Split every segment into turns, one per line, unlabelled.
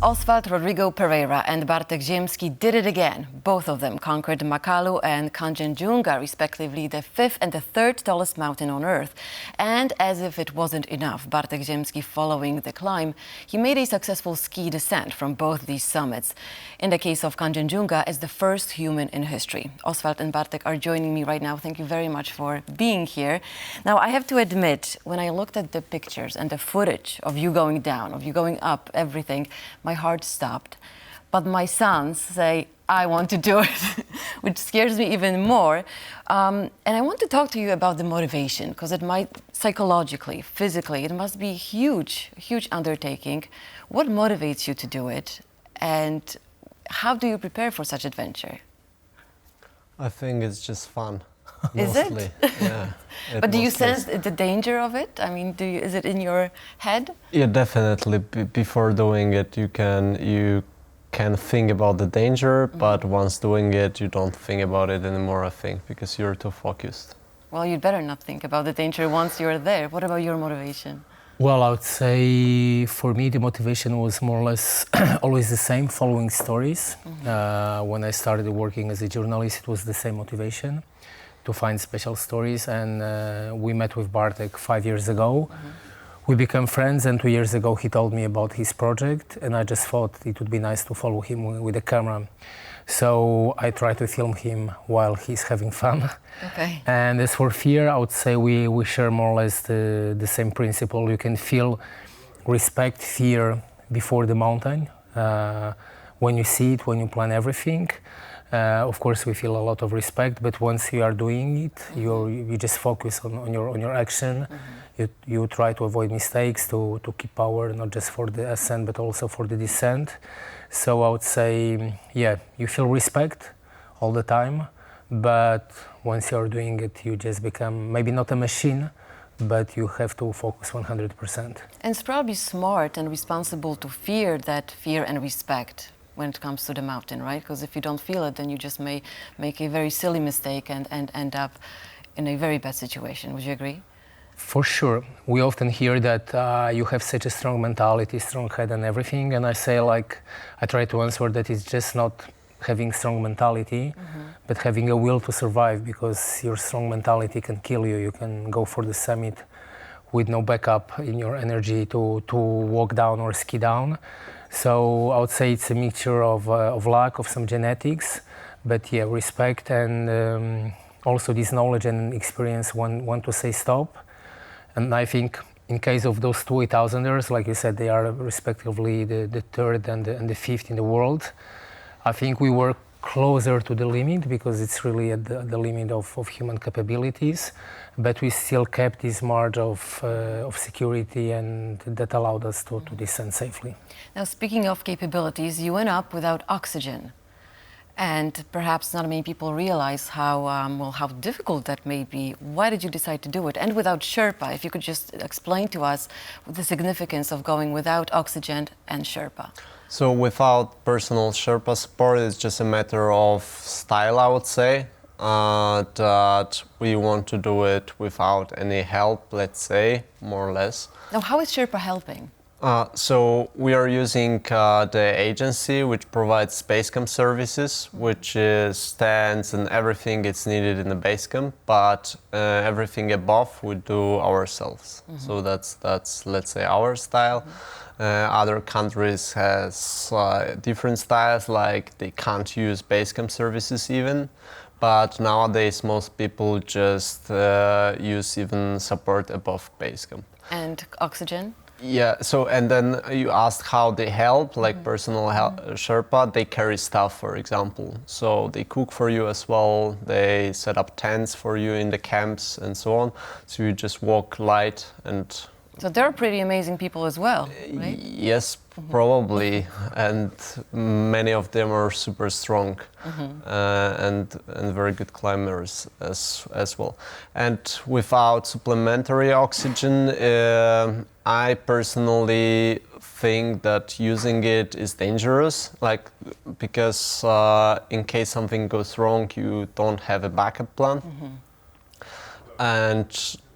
Oswald, Rodrigo, Pereira and Bartek Ziemski did it again. Both of them conquered Makalu and Kangchenjunga, respectively the fifth and the third tallest mountain on Earth. And as if it wasn't enough, Bartek Ziemski, following the climb, he made a successful ski descent from both these summits. In the case of Kangchenjunga, as the first human in history. Oswald and Bartek are joining me right now. Thank you very much for being here. Now, I have to admit, when I looked at the pictures and the footage of you going down, of you going up, everything, my heart stopped. But my sons say, I want to do it, which scares me even more. And I want to talk to you about the motivation, because it might, psychologically, physically, it must be a huge undertaking. What motivates you to do it? And how do you prepare for such adventure?
I think it's just fun.
Is
mostly.
it?
Yeah.
But do you sense the danger of it? I mean, is it in your head?
Yeah, definitely. Before doing it, you can think about the danger, but once doing it, you don't think about it anymore, I think, because you're too focused.
Well, you'd better not think about the danger once you're there. What about your motivation?
Well, I would say for me the motivation was more or less always the same, following stories. When I started working as a journalist, it was the same motivation, to find special stories. And we met with Bartek 5 years ago. We became friends, and 2 years ago he told me about his project, and I just thought it would be nice to follow him with a camera. So I try to film him while he's having fun.
Okay.
And as for fear, I would say we share more or less the same principle. You can feel respect, fear before the mountain. When you see it, when you plan everything, of course we feel a lot of respect, but once you are doing it, you just focus on your action. You try to avoid mistakes, to keep power, not just for the ascent, but also for the descent. So I would say, yeah, you feel respect all the time, but once you're doing it, you just become maybe not a machine, but you have to focus 100%.
And it's probably smart and responsible to fear that fear and respect when it comes to the mountain, right? Because if you don't feel it, then you just may make a very silly mistake and end up in a very bad situation. Would you agree?
For sure. We often hear that you have such a strong mentality, strong head and everything. And I say, like, I try to answer that it's just not having strong mentality, but having a will to survive, because your strong mentality can kill you. You can go for the summit with no backup in your energy to walk down or ski down. So I would say it's a mixture of luck, of some genetics, but yeah, respect and also this knowledge and experience when to say stop. And I think in case of those two 8,000ers, like you said, they are respectively the third and the fifth in the world. I think we were closer to the limit, because it's really at the limit of human capabilities, but we still kept this margin of security, and that allowed us to descend safely.
Now, speaking of capabilities, you went up without oxygen. And perhaps not many people realize how difficult that may be. Why did you decide to do it? And without Sherpa, if you could just explain to us the significance of going without oxygen and Sherpa.
So without personal Sherpa support, it's just a matter of style, I would say, that we want to do it without any help, let's say, more or less.
Now, how is Sherpa helping?
So we are using the agency which provides base camp services, which is stands and everything that's needed in the base camp, but everything above we do ourselves. So that's let's say our style. Other countries has different styles, like they can't use base camp services even. But nowadays most people just use even support above base camp.
And oxygen?
Yeah, so and then you asked how they help, like personal Sherpa, they carry stuff, for example. So they cook for you as well, they set up tents for you in the camps and so on. So you just walk light and...
So they're pretty amazing people as well, right?
Yes, probably, and many of them are super strong and very good climbers as well. And without supplementary oxygen, I personally think that using it is dangerous, like because in case something goes wrong, you don't have a backup plan. And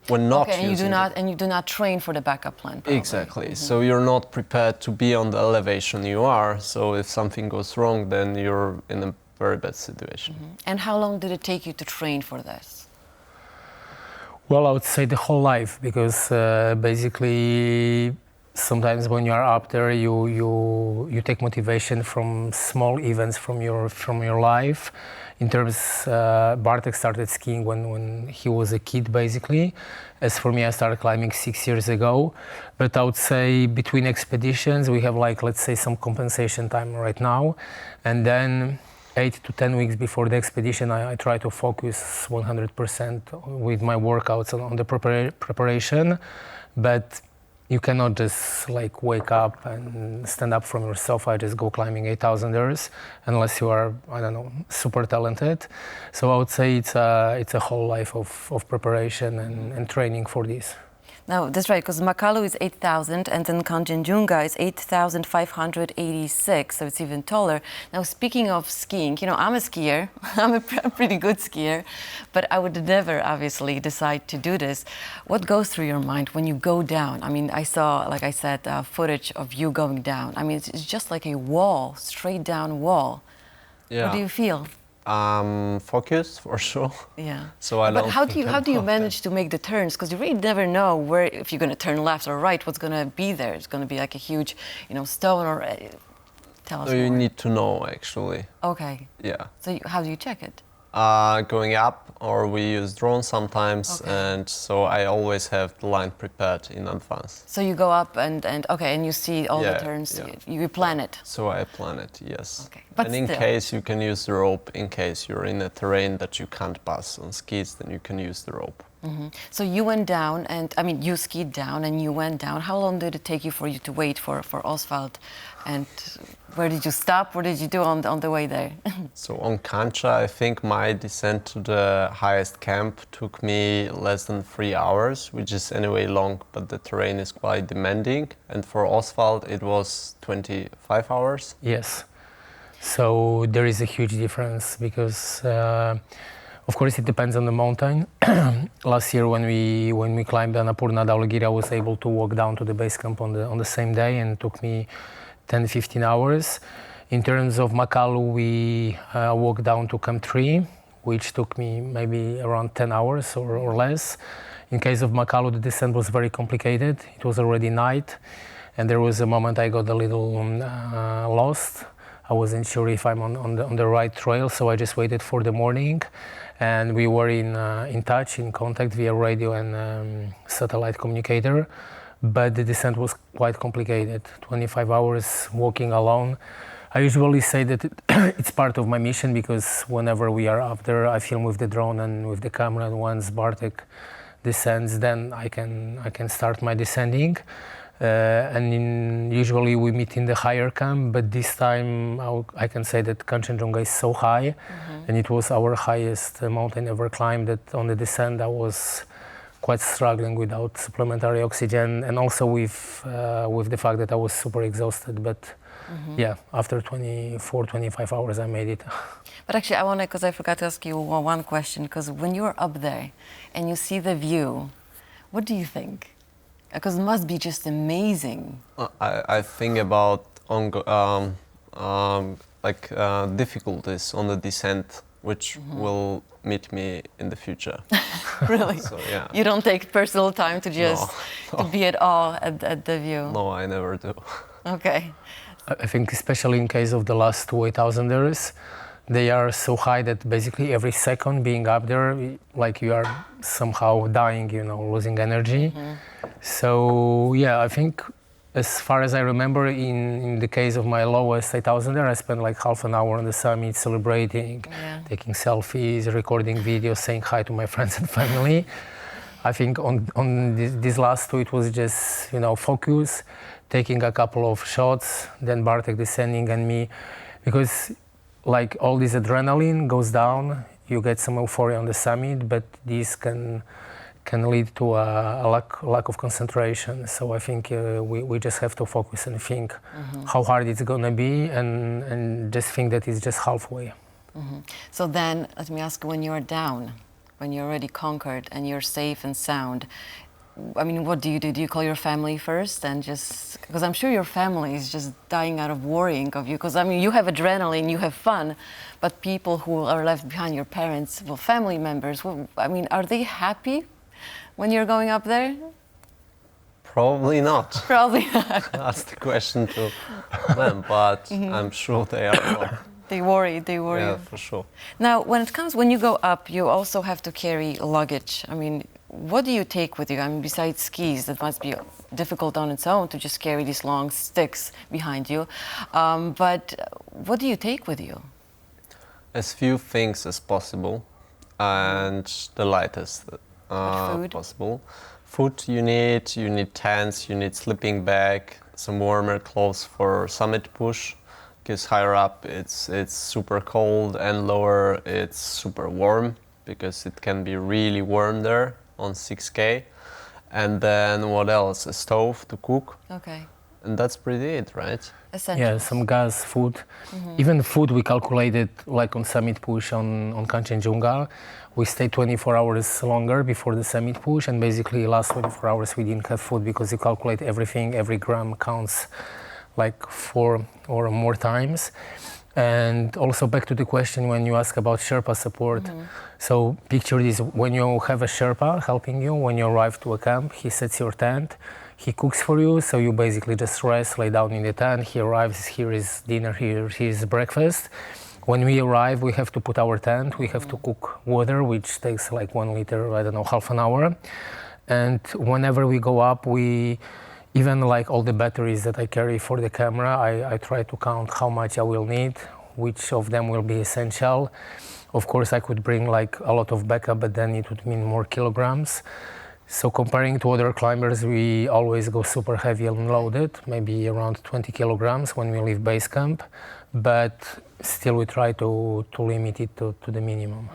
when not
Okay,
using
and you do not train for the backup plan. Probably.
Exactly. So you're not prepared to be on the elevation you are. So if something goes wrong, then you're in a very bad situation.
And how long did it take you to train for this?
Well, I would say the whole life, because basically sometimes when you are up there, you take motivation from small events from your life. In terms, Bartek started skiing when he was a kid, basically. As for me, I started climbing 6 years ago. But I would say between expeditions, we have like, let's say, some compensation time right now. And then 8 to 10 weeks before the expedition, I try to focus 100% with my workouts on the preparation. But you cannot just like wake up and stand up from your sofa, just go climbing 8,000ers, unless you are, I don't know, super talented. So I would say it's a whole life of preparation and training for this.
No, that's right, because Makalu is 8,000 and then Kangchenjunga is 8,586, so it's even taller. Now, speaking of skiing, you know, I'm a skier. I'm a pretty good skier, but I would never, obviously, decide to do this. What goes through your mind when you go down? I mean, I saw, like I said, footage of you going down. I mean, it's just like a wall, straight down wall.
Yeah.
What do you feel?
Focused for sure.
Yeah.
So I
But
don't
how
think
do you
about
manage to make the turns? Because you really never know where, if you're going to turn left or right, what's going to be there. It's going to be like a huge, you know, stone or. Tell us
So you
more.
need to know actually.
Okay.
Yeah.
So how do you check it?
Going up, or we use drones sometimes,
Okay.
and so I always have the line prepared in advance.
So you go up and you see all the
Yeah,
turns.
yeah.
You plan it.
So I plan it, yes.
Okay, but
And in
still.
case you can use the rope, in case you're in a terrain that you can't pass on skis, then you can use the rope.
So you went down, and I mean, you skied down and you went down. How long did it take you for you to wait for Oswald? And where did you stop? What did you do on the way there?
So on Kancha, I think my descent to the highest camp took me less than 3 hours, which is anyway long, but the terrain is quite demanding. And for Oswald, it was 25 hours.
Yes. So there is a huge difference because, of course, it depends on the mountain. Last year, when we climbed Annapurna Dhaulagiri, I was able to walk down to the base camp on the same day, and it took me 10-15 hours. In terms of Makalu, we walked down to Camp 3, which took me maybe around 10 hours or less. In case of Makalu, the descent was very complicated. It was already night, and there was a moment I got a little lost. I wasn't sure if I'm on the right trail, so I just waited for the morning. And we were in touch, in contact via radio and satellite communicator. But the descent was quite complicated. 25 hours walking alone. I usually say that it's part of my mission, because whenever we are up there, I film with the drone and with the camera. And once Bartek descends, then I can start my descending. Usually we meet in the higher camp, but this time I can say that Kangchenjunga is so high, and it was our highest mountain ever climbed, that on the descent I was quite struggling without supplementary oxygen, and also with the fact that I was super exhausted. But yeah, after 24-25 hours I made it.
But actually, I want to, because I forgot to ask you one question, because when you're up there and you see the view, what do you think? Because it must be just amazing.
I think about difficulties on the descent, which will meet me in the future.
Really?
So, yeah.
You don't take personal time to just
No.
to be at all at the view?
No, I never do.
Okay.
I think especially in case of the last 2 8,000ers, they are so high that basically every second being up there, like you are somehow dying, you know, losing energy. So yeah, I think as far as I remember, in the case of my lowest 8,000er, I spent like half an hour on the summit celebrating, taking selfies, recording videos, saying hi to my friends and family. I think on these last two, it was just, you know, focus, taking a couple of shots, then Bartek descending and me, because like all this adrenaline goes down, you get some euphoria on the summit, but this can lead to a lack of concentration. So I think we just have to focus and think how hard it's gonna be, and just think that it's just halfway.
So then, let me ask, when you're down, when you're already conquered and you're safe and sound, I mean, what do you do? Do you call your family first and just, because I'm sure your family is just dying out of worrying of you, because I mean, you have adrenaline, you have fun, but people who are left behind, your parents, well, family members, well, I mean, are they happy when you're going up there?
Probably not.
Probably not.
That's the question to them, but I'm sure they are not.
They worry.
Yeah, for sure.
Now, when you go up, you also have to carry luggage. I mean, what do you take with you? I mean, besides skis, that must be difficult on its own to just carry these long sticks behind you. But what do you take with you?
As few things as possible, and the lightest
food?
possible. Food you need tents, you need sleeping bag, some warmer clothes for summit push, because higher up it's super cold and lower it's super warm, because it can be really warm there on 6K. And then what else? A stove to cook.
Okay.
And that's pretty it, right?
Essentials.
Yeah, some gas, food. Even food we calculated, like on summit push on Kangchenjunga. We stayed 24 hours longer before the summit push, and basically last 24 hours we didn't have food, because you calculate everything, every gram counts like 4 or more times. And also back to the question when you ask about Sherpa support. So picture this, when you have a Sherpa helping you, when you arrive to a camp, he sets your tent, he cooks for you, so you basically just rest, lay down in the tent, he arrives, here is dinner, here is breakfast. When we arrive, we have to put our tent, we have to cook water, which takes like 1 liter, I don't know, half an hour. And whenever we go up, even like all the batteries that I carry for the camera, I try to count how much I will need, which of them will be essential. Of course, I could bring like a lot of backup, but then it would mean more kilograms. So comparing to other climbers, we always go super heavy and loaded, maybe around 20 kilograms when we leave base camp, but still we try to limit it to the minimum.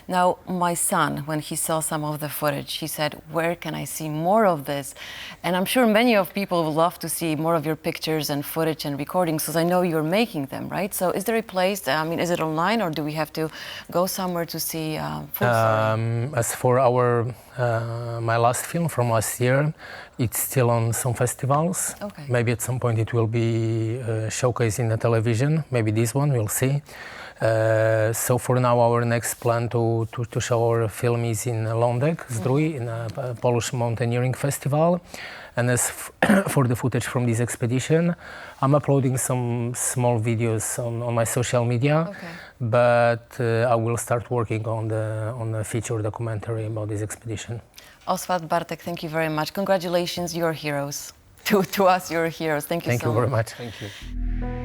Now, my son, when he saw some of the footage, he said, where can I see more of this? And I'm sure many of people would love to see more of your pictures and footage and recordings, because I know you're making them, right? So is there a place, I mean, is it online, or do we have to go somewhere to see full story?
As for my last film from last year, it's still on some festivals.
Okay.
Maybe at some point it will be showcased in the television. Maybe this one, we'll see. So for now, our next plan to show our film is in Lądek, Zdrój, in a Polish mountaineering festival. And as for the footage from this expedition, I'm uploading some small videos on my social media.
Okay.
But I will start working on the feature documentary about this expedition.
Oswald, Bartek, thank you very much. Congratulations, you're heroes. To us, you're heroes. Thank you so much.
Thank you very much.
Thank you.